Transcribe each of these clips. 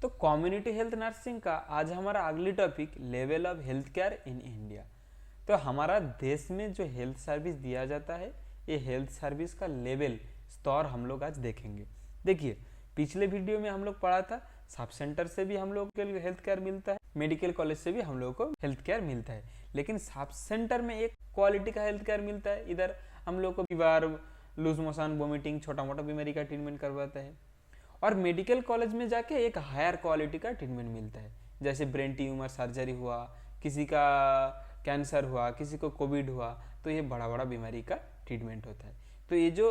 तो community health nursing का आज हमारा अगली topic level of health care in India. तो हमारा देश में जो हेल्थ सर्विस दिया जाता है, ये हेल्थ सर्विस का लेवल स्तर हम लोग आज देखेंगे। देखिए, पिछले वीडियो में हम लोग पढ़ा था सब सेंटर से भी हम लोग को हेल्थ केयर मिलता है, मेडिकल कॉलेज से भी हम लोग को हेल्थ केयर मिलता है, लेकिन सब सेंटर में एक क्वालिटी का हेल्थ केयर मिलता है। इधर हम लोग को फीवर, लूज मोशन, वोमिटिंग, छोटा मोटा बीमारी का ट्रीटमेंट करवाता है, और मेडिकल कॉलेज में जाके एक हायर क्वालिटी का ट्रीटमेंट मिलता है। जैसे ब्रेन ट्यूमर सर्जरी हुआ, किसी का कैंसर हुआ, किसी को कोविड हुआ, तो ये बड़ा बड़ा बीमारी का ट्रीटमेंट होता है। तो ये जो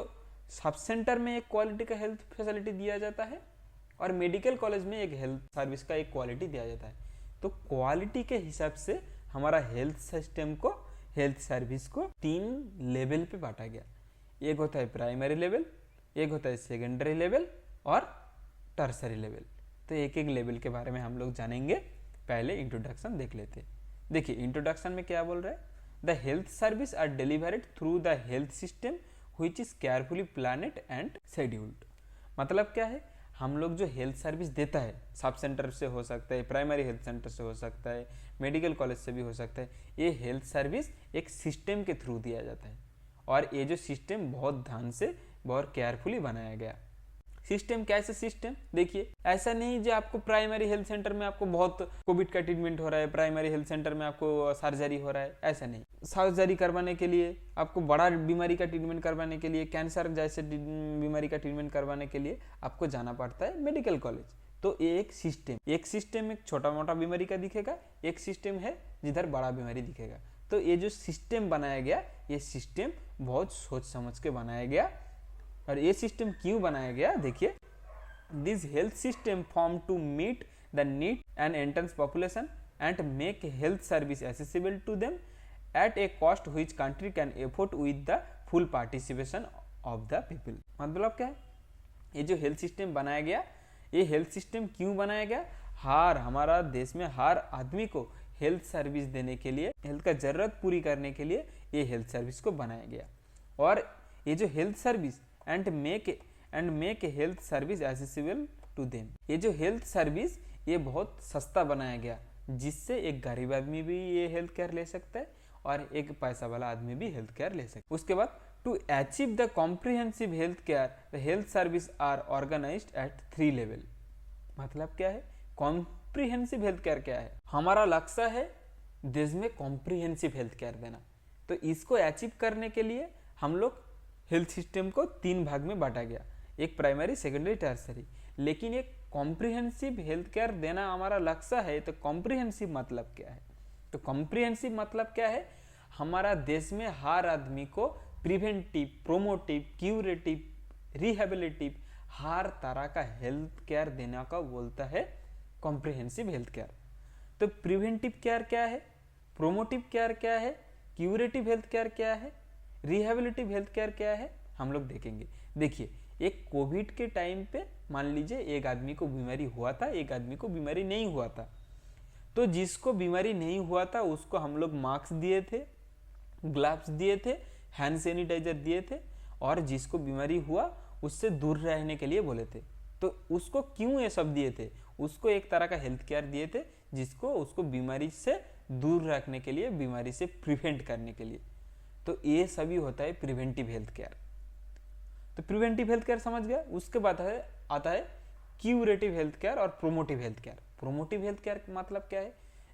सब सेंटर में एक क्वालिटी का हेल्थ फैसिलिटी दिया जाता है और मेडिकल कॉलेज में एक हेल्थ सर्विस का एक क्वालिटी दिया जाता है। तो क्वालिटी के हिसाब से हमारा हेल्थ सिस्टम को, हेल्थ सर्विस को 3 लेवल पे बांटा गया। एक होता है प्राइमरी लेवल, एक होता है सेकेंडरी लेवल और टर्सरी लेवल। तो एक एक लेवल के बारे में हम लोग जानेंगे। पहले इंट्रोडक्शन देख लेते हैं। देखिए, इंट्रोडक्शन में क्या बोल रहा है, the health service are delivered through the health system which is carefully planned and scheduled. मतलब क्या है, हम लोग जो हेल्थ सर्विस देता है, सब सेंटर से हो सकता है, प्राइमरी हेल्थ सेंटर से हो सकता है, मेडिकल कॉलेज से भी हो सकता है, ये हेल्थ सर्विस एक सिस्टम के थ्रू दिया जाता है। और ये जो सिस्टम बहुत ध्यान से, बहुत केयरफुली बनाया गया। सिस्टम कैसे सिस्टम, देखिए, ऐसा नहीं जो आपको प्राइमरी हेल्थ सेंटर में आपको बहुत कोविड का ट्रीटमेंट हो रहा है, प्राइमरी हेल्थ सेंटर में आपको सर्जरी हो रहा है, ऐसा नहीं। सर्जरी करवाने के लिए, आपको बड़ा बीमारी का ट्रीटमेंट करवाने के लिए, कैंसर जैसे बीमारी का ट्रीटमेंट करवाने के लिए आपको जाना पड़ता है मेडिकल कॉलेज। तो एक सिस्टम एक छोटा मोटा बीमारी का दिखेगा, एक सिस्टम है जिधर बड़ा बीमारी दिखेगा। तो ये जो सिस्टम बनाया गया, ये सिस्टम बहुत सोच समझ के बनाया गया। और ये सिस्टम क्यों बनाया गया, देखिए, this health system form to meet the need and entrance population and make health service accessible to them at a cost which country can afford with the full participation of the people. मतलब क्या है, ये जो health system बनाया गया, ये health system क्यों बनाया गया, हमारा देश में हर आदमी को हेल्थ सर्विस देने के लिए, हेल्थ का जरूरत पूरी करने के लिए ये हेल्थ सर्विस को बनाया गया। और ये जो health service and make health service accessible to them, ये जो हेल्थ सर्विस ये बहुत सस्ता बनाया गया, जिससे एक गरीब आदमी भी ये हेल्थ केयर ले सकता है और एक पैसा वाला आदमी भी हेल्थ केयर ले सकता है। उसके बाद, to achieve the comprehensive health care the health service are organised at 3 level. मतलब क्या है, कॉम्प्रिहेंसिव हेल्थ केयर क्या है, हमारा लक्ष्य है देश में कॉम्प्रिहेंसिव हेल्थ केयर देना। तो इसको अचीव करने के लिए हम लोग हेल्थ सिस्टम को 3 भाग में बांटा गया, एक प्राइमरी, सेकेंडरी, टर्सरी। लेकिन एक कॉम्प्रिहेंसिव हेल्थ केयर देना हमारा लक्ष्य है। तो कॉम्प्रिहेंसिव मतलब क्या है, तो कॉम्प्रिहेंसिव मतलब क्या है, हमारा देश में हर आदमी को प्रिवेंटिव, प्रोमोटिव, क्यूरेटिव, रिहेबिलिटिव हर तरह का हेल्थ केयर देने का बोलता है कॉम्प्रिहेंसिव हेल्थ केयर। तो प्रिवेंटिव केयर क्या है, प्रोमोटिव केयर क्या है, क्यूरेटिव हेल्थ केयर क्या है, रिहेबिलिटिव हेल्थ केयर क्या है, हम लोग देखेंगे। देखिए, एक कोविड के टाइम पे मान लीजिए एक आदमी को बीमारी हुआ था, एक आदमी को बीमारी नहीं हुआ था। तो जिसको बीमारी नहीं हुआ था उसको हम लोग मास्क दिए थे, ग्लव्स दिए थे, हैंड सैनिटाइजर दिए थे, और जिसको बीमारी हुआ उससे दूर रहने के लिए बोले थे। तो उसको क्यों ये सब दिए थे, उसको एक तरह का हेल्थ केयर दिए थे जिसको उसको बीमारी से दूर रखने के लिए, बीमारी से प्रिवेंट करने के लिए। तो ये सभी होता है प्रिवेंटिव हेल्थ केयर। तो प्रिवेंटिव हेल्थ केयर समझ गया। उसके बाद आता है क्यूरेटिव हेल्थ केयर और promotive health care. Promotive health care मतलब क्या है,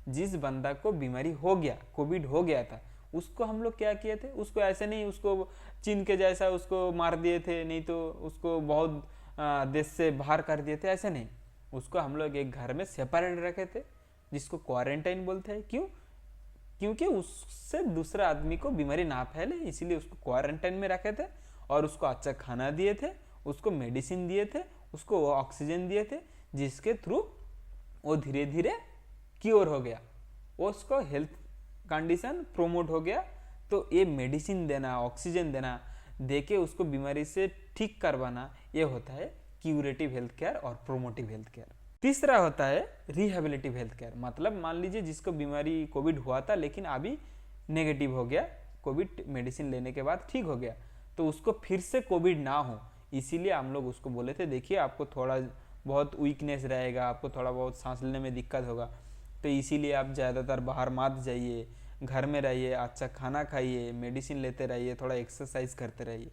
जिस बंदा को बीमारी हो गया, कोविड हो गया था, उसको हम लोग क्या किए थे, उसको ऐसे नहीं उसको चीन के जैसा उसको मार दिए थे, नहीं तो उसको बहुत देश से बाहर कर दिए थे, ऐसे नहीं। उसको हम लोग एक घर में सेपरेट रखे थे, जिसको क्वारंटाइन बोलते हैं। क्यों, क्योंकि उससे दूसरा आदमी को बीमारी ना फैले, इसीलिए उसको क्वारंटाइन में रखे थे। और उसको अच्छा खाना दिए थे, उसको मेडिसिन दिए थे, उसको ऑक्सीजन दिए थे, जिसके थ्रू वो धीरे धीरे क्योर हो गया, उसको हेल्थ कंडीशन प्रोमोट हो गया। तो ये मेडिसिन देना, ऑक्सीजन देना, देके उसको बीमारी से ठीक करवाना, ये होता है क्यूरेटिव हेल्थ केयर और प्रोमोटिव हेल्थ केयर। तीसरा होता है रिहेबिलिटिव हेल्थ केयर। मतलब मान लीजिए जिसको बीमारी कोविड हुआ था लेकिन अभी नेगेटिव हो गया, कोविड मेडिसिन लेने के बाद ठीक हो गया, तो उसको फिर से कोविड ना हो, इसीलिए हम लोग उसको बोले थे देखिए आपको थोड़ा बहुत वीकनेस रहेगा, आपको थोड़ा बहुत सांस लेने में दिक्कत होगा, तो इसीलिए आप ज़्यादातर बाहर मत जाइए, घर में रहिए, अच्छा खाना खाइए, मेडिसिन लेते रहिए, थोड़ा एक्सरसाइज करते रहिए,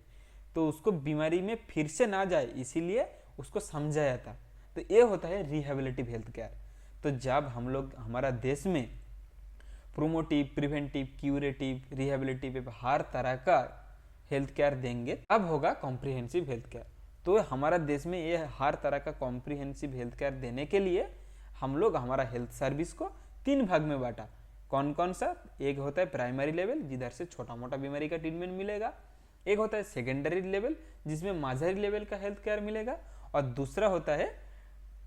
तो उसको बीमारी में फिर से ना जाए इसीलिए उसको समझाया था। तो ये होता है रिहेबिलिटिव हेल्थ केयर। तो जब हम लोग हमारा देश में प्रोमोटिव, प्रिवेंटिव, क्यूरेटिव, रिहेबिलिटिव हर तरह का हेल्थ केयर देंगे तब होगा कॉम्प्रिहेंसिव हेल्थ केयर। तो हमारा देश में ये हर तरह का कॉम्प्रिहेंसिव हेल्थ केयर देने के लिए हम लोग हमारा हेल्थ सर्विस को 3 भाग में बांटा। कौन कौन सा? एक होता है प्राइमरी लेवल, जिधर से छोटा मोटा बीमारी का ट्रीटमेंट मिलेगा। एक होता है सेकेंडरी लेवल, जिसमें माझारी लेवल का हेल्थ केयर मिलेगा। और दूसरा होता है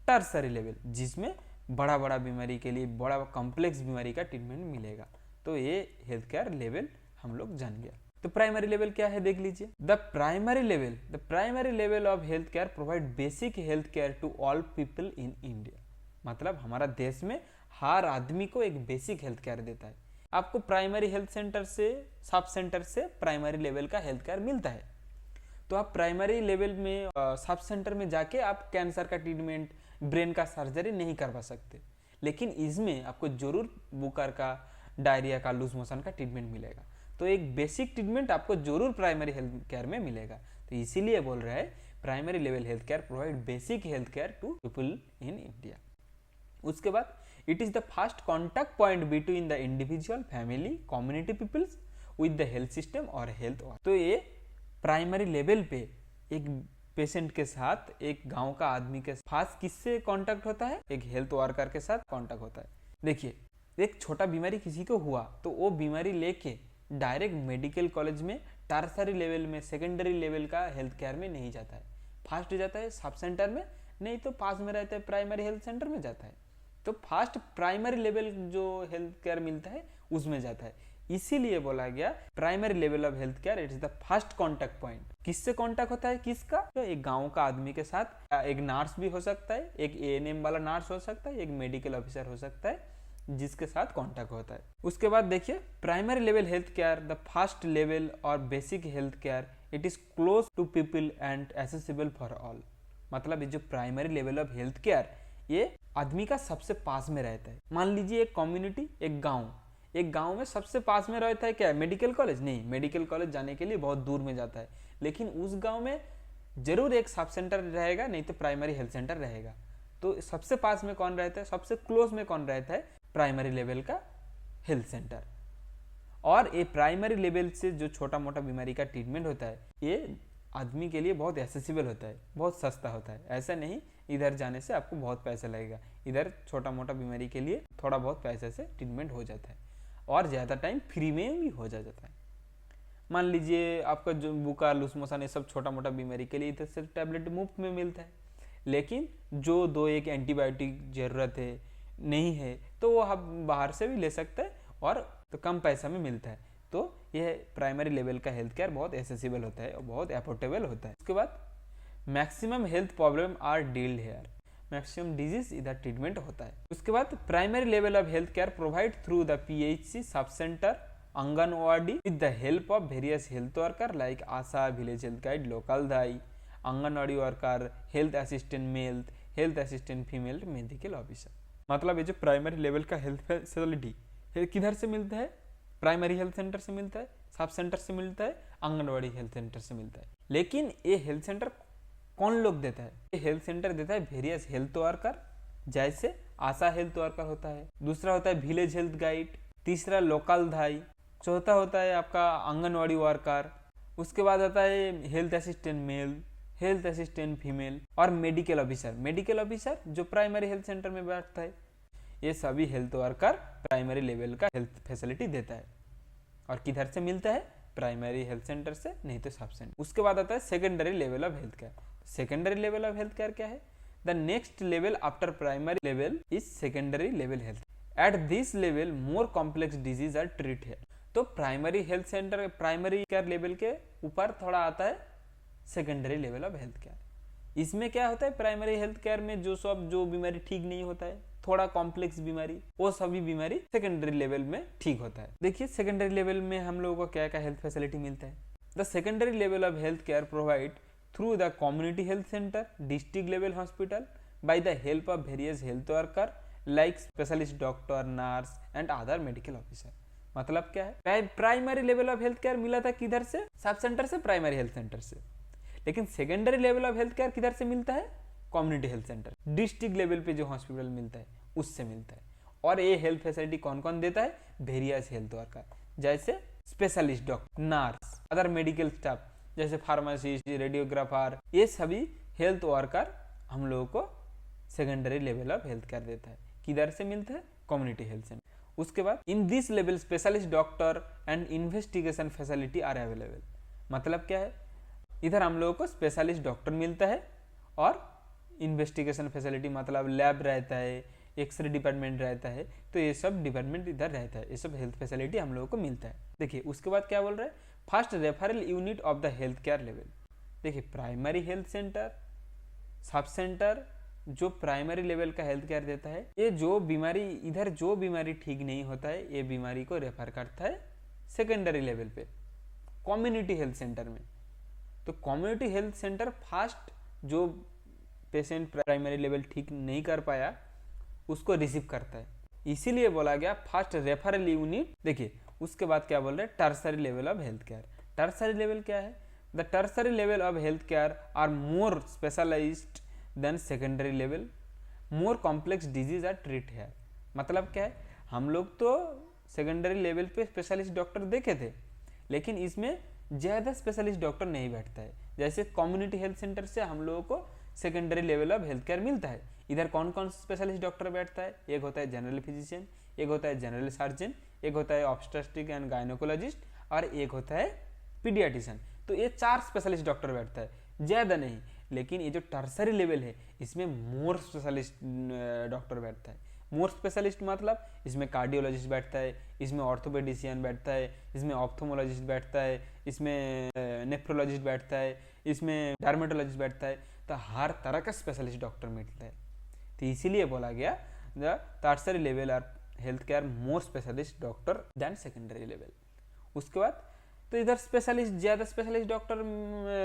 टर्सरी लेवल, जिसमें बड़ा बड़ा बीमारी के लिए, बड़ा कॉम्प्लेक्स बीमारी का ट्रीटमेंट मिलेगा। तो ये हेल्थ केयर लेवल हम लोग जान गया। तो प्राइमरी लेवल क्या है देख लीजिए। The primary level of health care provide basic health care to all people in India. मतलब हमारा देश में हर आदमी को एक बेसिक हेल्थ केयर देता है। आपको प्राइमरी हेल्थ सेंटर से, सब सेंटर से प्राइमरी लेवल का हेल्थ केयर मिलता है। तो आप प्राइमरी लेवल में सब सेंटर में जाके आप कैंसर का ट्रीटमेंट, ब्रेन का सर्जरी नहीं करवा सकते, लेकिन इसमें आपको जरूर बुखार का, डायरिया का, लूज मोशन का ट्रीटमेंट मिलेगा। तो एक बेसिक ट्रीटमेंट आपको जरूर प्राइमरी हेल्थ केयर में मिलेगा। तो इसीलिए बोल रहा है primary level health care provide basic health care to people in India. उसके बाद it is the first contact point between the individual, family, community peoples with the health system और हेल्थ। तो ये प्राइमरी लेवल पे एक patient के साथ, एक गांव का आदमी के साथ किससे कांटेक्ट होता है? एक हेल्थ वर्कर के साथ कांटेक्ट होता है। देखिए, एक छोटा बीमारी किसी को हुआ तो वो बीमारी लेके डायरेक्ट मेडिकल कॉलेज में, टर्सरी लेवल में, सेकेंडरी लेवल का हेल्थ केयर में नहीं जाता है, फर्स्ट जाता है सब सेंटर में, नहीं तो पास में रहता है प्राइमरी हेल्थ सेंटर में जाता है। तो फर्स्ट प्राइमरी लेवल जो हेल्थ केयर मिलता है उसमें जाता है। इसीलिए बोला गया primary level of health care it is the first contact point. किससे कांटेक्ट होता है? किसका? तो एक गांव का आदमी के साथ, एक नर्स भी हो सकता है, एक एएनएम वाला नर्स हो सकता है, एक मेडिकल ऑफिसर हो सकता है, जिसके साथ कांटेक्ट होता है। उसके बाद देखिए, primary level health care the first level और basic health care, it is close to people and accessible for all. मतलब ये जो primary level of health care, ये आदमी का सबसे पास में रहता है। मान लीजिए एक कम्युनिटी, एक गांव में सबसे पास में रहता है क्या? Medical college? नहीं, मेडिकल कॉलेज जाने के लिए बहुत दूर में जाता है, लेकिन उस गांव में जरूर एक सब सेंटर रहेगा, नहीं तो प्राइमरी हेल्थ सेंटर रहेगा। तो सबसे पास में कौन रहता है? सबसे क्लोज में कौन रहता है? प्राइमरी लेवल का हेल्थ सेंटर। और ये प्राइमरी लेवल से जो छोटा मोटा बीमारी का ट्रीटमेंट होता है, ये आदमी के लिए बहुत एसेसिबल होता है, बहुत सस्ता होता है। ऐसा नहीं इधर जाने से आपको बहुत पैसा लगेगा, इधर छोटा मोटा बीमारी के लिए थोड़ा बहुत पैसे से ट्रीटमेंट हो जाता है और ज़्यादा टाइम फ्री में भी हो जाता है। मान लीजिए आपका जो बुखार, लूज मोशन, ये सब छोटा मोटा बीमारी के लिए इधर से टैबलेट मुफ्त में मिलता है, लेकिन जो 2-1 एंटीबायोटिक ज़रूरत है, नहीं है, तो वो आप बाहर से भी ले सकते हैं और तो कम पैसा में मिलता है। तो यह प्राइमरी लेवल का हेल्थ केयर बहुत एसेसिबल होता है और बहुत एफोर्डेबल होता है। उसके बाद maximum health problem are dealt here, maximum disease इधर ट्रीटमेंट होता है। उसके बाद primary level of health care provide through the PHC, sub centre, anganwadi with the help of various health worker like ASHA, village health guide, local dai, anganwadi worker, health assistant male, health assistant female, medical officer. मतलब ये जो primary level का health facility किधर से मिलता है? Primary health centre से मिलता है, सब सेंटर से मिलता है, आंगनवाड़ी हेल्थ सेंटर से मिलता है। लेकिन ये हेल्थ सेंटर कौन लोग देता है? ये हेल्थ सेंटर देता है वेरियस हेल्थ वर्कर, जैसे आशा हेल्थ वर्कर होता है, दूसरा होता है विलेज हेल्थ गाइड, तीसरा लोकल धाई, चौथा होता है आपका आंगनवाड़ी वर्कर, उसके बाद आता है health assistant male, health assistant female और मेडिकल ऑफिसर। मेडिकल ऑफिसर जो प्राइमरी हेल्थ सेंटर में बैठता है। ये सभी हेल्थ वर्कर प्राइमरी लेवल का हेल्थ फैसिलिटी देता है। और किधर से मिलता है? प्राइमरी हेल्थ सेंटर से, नहीं तो सब सेंटर। उसके बाद आता है secondary level of health care. Secondary level of health care क्या है? The next level after primary level is secondary level health. At this level more complex disease are treat है। तो primary health centre, primary care level के ऊपर थोड़ा आता है secondary level of health care. इसमें क्या होता है? प्राइमरी हेल्थ केयर में जो बीमारी ठीक नहीं होता है, थोड़ा कॉम्प्लेक्स बीमारी, वो सभी बीमारी सेकेंडरी लेवल में ठीक होता है। देखिए सेकेंडरी लेवल में हम लोगों को क्या क्या हेल्थ फैसिलिटी मिलता है। The secondary level of health care provide through the community health centre, district level hospital, by the help of various health worker like specialist doctor, nurse and other medical officer। मतलब क्या है, primary level of health care मिला था किधर से, sub centre से, primary health centre से। लेकिन secondary level of health care किधर से मिलता है, community health centre, district level पे जो हॉस्पिटल मिलता है उससे मिलता है। और ये हेल्थ फैसिलिटी कौन कौन देता है, वेरियस हेल्थ वर्कर, जैसे specialist doctor, nurse, other medical staff जैसे फार्मासिस्ट, रेडियोग्राफर, ये सभी हेल्थ वर्कर हम लोगों को secondary level of health care देता है। किधर से मिलता है, कम्युनिटी हेल्थ सेंटर। उसके बाद in this level specialist doctor and investigation facility are available. मतलब क्या है, इधर हम लोगों को स्पेशलिस्ट डॉक्टर मिलता है और इन्वेस्टिगेशन फैसिलिटी मतलब लैब रहता है, एक्सरे डिपार्टमेंट रहता है, तो ये सब डिपार्टमेंट इधर रहता है, ये सब हेल्थ फैसिलिटी हम लोगों को मिलता है। देखिए उसके बाद क्या बोल रहा है, first referral unit of the health care level. देखिए primary health centre, sub centre जो प्राइमरी लेवल का हेल्थ केयर देता है, ये जो बीमारी इधर जो बीमारी ठीक नहीं होता है, ये बीमारी को रेफर करता है सेकेंडरी लेवल पे, कम्युनिटी हेल्थ सेंटर में। तो कम्युनिटी हेल्थ सेंटर फास्ट जो पेशेंट प्राइमरी लेवल ठीक नहीं कर पाया उसको रिसीव करता है, इसीलिए बोला गया फर्स्ट रेफरल यूनिट। देखिए उसके बाद क्या बोल रहे हैं, tertiary level of health care. Tertiary level क्या है, the tertiary level of health care are more specialised than secondary level, more complex disease are treat है। मतलब क्या है, हम लोग तो सेकेंडरी लेवल पे स्पेशलिस्ट डॉक्टर देखे थे, लेकिन इसमें ज़्यादा स्पेशलिस्ट डॉक्टर नहीं बैठता है। जैसे कम्युनिटी हेल्थ सेंटर से हम लोगों को secondary level of health care मिलता है, इधर कौन कौन स्पेशलिस्ट डॉक्टर बैठता है, एक होता है जनरल फिजिशियन, एक होता है जनरल सर्जन, एक होता है ऑब्स्टेट्रिक एंड गायनोकोलॉजिस्ट और एक होता है पीडियाट्रिशियन। तो ये 4 स्पेशलिस्ट डॉक्टर बैठता है, ज़्यादा नहीं। लेकिन ये जो टर्सरी लेवल है इसमें मोर स्पेशलिस्ट डॉक्टर बैठता है। मोर स्पेशलिस्ट मतलब इसमें कार्डियोलॉजिस्ट बैठता है, इसमें ऑर्थोपेडिशियन बैठता है, इसमें ऑप्थोमोलॉजिस्ट बैठता है, इसमें नेफ्रोलॉजिस्ट बैठता है, इसमें डर्मेटोलॉजिस्ट बैठता है। तो हर तरह का स्पेशलिस्ट डॉक्टर मिलता है। तो इसीलिए बोला गया the tertiary level are health care more specialist doctor than secondary level. उसके बाद तो इधर स्पेशलिस्ट ज़्यादा स्पेशलिस्ट डॉक्टर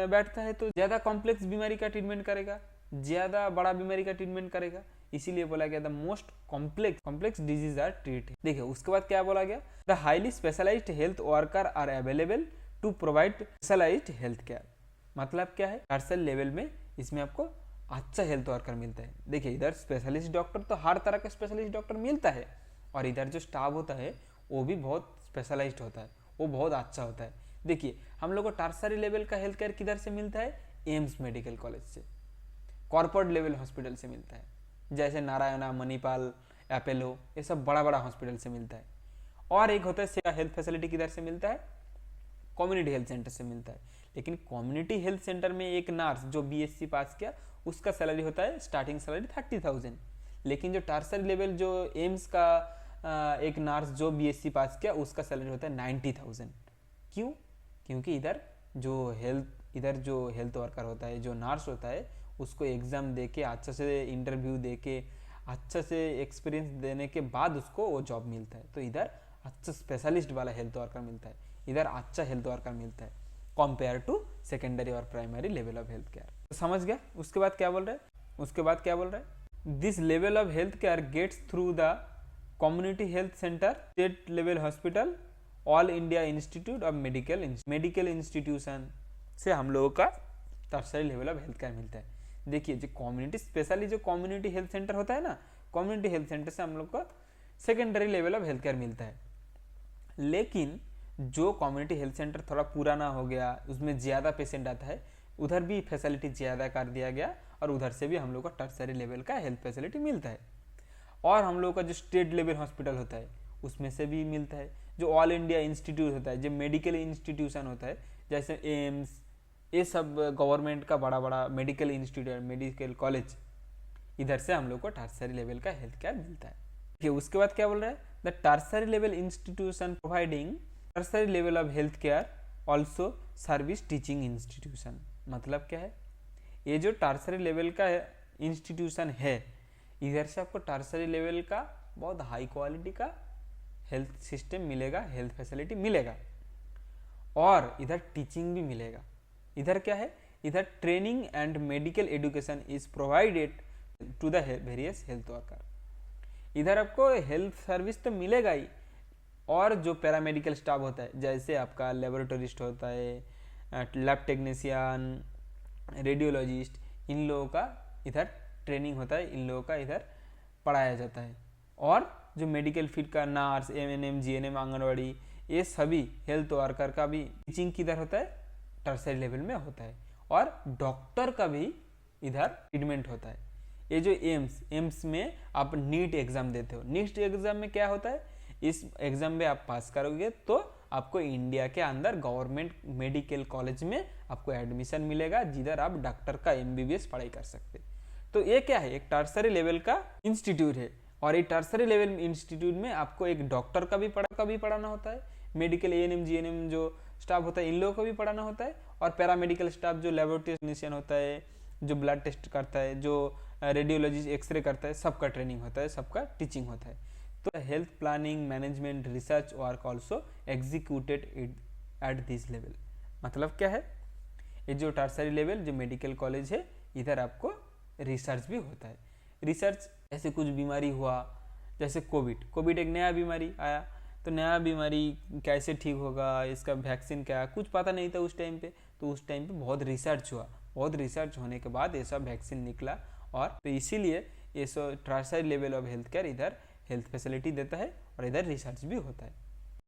बैठता है, तो ज़्यादा कॉम्प्लेक्स बीमारी का ट्रीटमेंट करेगा, ज़्यादा बड़ा बीमारी का ट्रीटमेंट करेगा, इसीलिए बोला गया the most complex disease are treat. देखिए उसके बाद क्या बोला गया, the highly specialised health worker are available to provide specialised health care. मतलब क्या है, टर्सरी लेवल में इसमें आपको अच्छा हेल्थ वर्कर मिलता है। देखिए इधर स्पेशलिस्ट डॉक्टर तो हर तरह का स्पेशलिस्ट डॉक्टर मिलता है, और इधर जो स्टाफ होता है वो भी बहुत स्पेशलाइज्ड होता है, वो बहुत अच्छा होता है। देखिए हम लोग को टर्सरी लेवल का हेल्थ केयर किधर से मिलता है, एम्स मेडिकल कॉलेज से, कॉर्पोरेट लेवल हॉस्पिटल से मिलता है, जैसे नारायणा, मणिपाल, एपोलो, ये सब बड़ा बड़ा हॉस्पिटल से मिलता है। और एक होता है हेल्थ फैसिलिटी किधर से मिलता है, कम्युनिटी हेल्थ सेंटर से मिलता है। लेकिन कम्युनिटी हेल्थ सेंटर में एक नर्स जो बीएससी पास किया उसका सैलरी होता है स्टार्टिंग सैलरी 30,000। लेकिन जो टर्सरी लेवल जो एम्स का एक नर्स जो बीएससी पास किया उसका सैलरी होता है 90,000। क्यों, क्योंकि इधर जो हेल्थ वर्कर होता है, जो नर्स होता है, उसको एग्जाम दे के अच्छे से इंटरव्यू दे के अच्छे से एक्सपीरियंस देने के बाद उसको वो जॉब मिलता है। तो इधर अच्छा स्पेशलिस्ट वाला हेल्थ वर्कर मिलता है, इधर अच्छा हेल्थ वर्कर मिलता है कंपेयर टू सेकेंडरी और primary level of health care. तो समझ गया। उसके बाद क्या बोल रहे हैं, this level of health care gets through the community health centre, state level hospital, all India institute of medical institution से हम लोगों का tertiary level of health care मिलता है। देखिए जो कम्युनिटी स्पेशली जो कम्युनिटी हेल्थ सेंटर होता है ना, कम्युनिटी हेल्थ सेंटर से हम लोग को secondary level of health care मिलता है। लेकिन जो कम्युनिटी हेल्थ सेंटर थोड़ा पुराना हो गया, उसमें ज़्यादा पेशेंट आता है, उधर भी फैसिलिटी ज़्यादा कर दिया गया और उधर से भी हम लोग को टर्सरी लेवल का हेल्थ फैसिलिटी मिलता है। और हम लोग का जो स्टेट लेवल हॉस्पिटल होता है उसमें से भी मिलता है। जो ऑल इंडिया इंस्टीट्यूट होता है, जो मेडिकल इंस्टीट्यूशन होता है, जैसे एम्स, ये सब गवर्नमेंट का बड़ा बड़ा मेडिकल इंस्टीट्यूट, मेडिकल कॉलेज, इधर से हम लोग को टर्सरी लेवल का हेल्थ केयर मिलता है। ठीक है, उसके बाद क्या बोल रहा है, the tertiary level institution providing tertiary level of health care also service teaching institution. मतलब क्या है, ये जो टर्सरी लेवल का इंस्टीट्यूशन है, इधर से आपको टर्सरी लेवल का बहुत हाई क्वालिटी का हेल्थ सिस्टम मिलेगा, हेल्थ फैसिलिटी मिलेगा, और इधर टीचिंग भी मिलेगा। इधर क्या है, इधर training and medical education is provided to the various health worker. इधर आपको हेल्थ सर्विस तो मिलेगा ही, और जो पैरामेडिकल स्टाफ होता है, जैसे आपका लेबोरेटरिस्ट होता है, लैब टेक्नीशियन, रेडियोलॉजिस्ट, इन लोगों का इधर ट्रेनिंग होता है, इन लोगों का इधर पढ़ाया जाता है। और जो मेडिकल फील्ड का नर्स, एएनएम, जीएनएम, आंगनवाड़ी, ये सभी हेल्थ वर्कर का भी टीचिंग किधर होता है, टर्सरी लेवल में होता है। और डॉक्टर का भी इधर ट्रीटमेंट होता है। ये जो एम्स में आप नीट एग्जाम देते हो, नीट एग्जाम में क्या होता है, इस एग्जाम में आप पास करोगे तो आपको इंडिया के अंदर गवर्नमेंट मेडिकल कॉलेज में आपको एडमिशन मिलेगा, जिधर आप डॉक्टर का एमबीबीएस पढ़ाई कर सकते। तो ये क्या है, एक टर्सरी लेवल का इंस्टीट्यूट है, और ये टर्सरी लेवल इंस्टीट्यूट में आपको एक डॉक्टर का भी पढ़ाना होता है, मेडिकल एएनएम, जीएनएम जो स्टाफ होता है, इन लोगों को भी पढ़ाना होता है, और पैरामेडिकल स्टाफ जो लेबोरेटरी टेक्नीशियन होता है, जो ब्लड टेस्ट करता है, जो रेडियोलॉजी एक्सरे करता है, सबका ट्रेनिंग होता है, सबका टीचिंग होता है। तो health planning, management, research work also executed eight this level. मतलब क्या है, ये जो टर्सरी लेवल जो मेडिकल कॉलेज है, इधर आपको रिसर्च भी होता है। रिसर्च ऐसे कुछ बीमारी हुआ, जैसे कोविड एक नया बीमारी आया, तो नया बीमारी कैसे ठीक होगा, इसका वैक्सीन क्या, कुछ पता नहीं था उस टाइम पे। तो उस टाइम पे बहुत रिसर्च हुआ, बहुत रिसर्च होने के बाद ऐसा वैक्सीन निकला। और तो इसीलिए ये tertiary level of health care इधर हेल्थ फैसिलिटी देता है, और इधर रिसर्च भी होता है।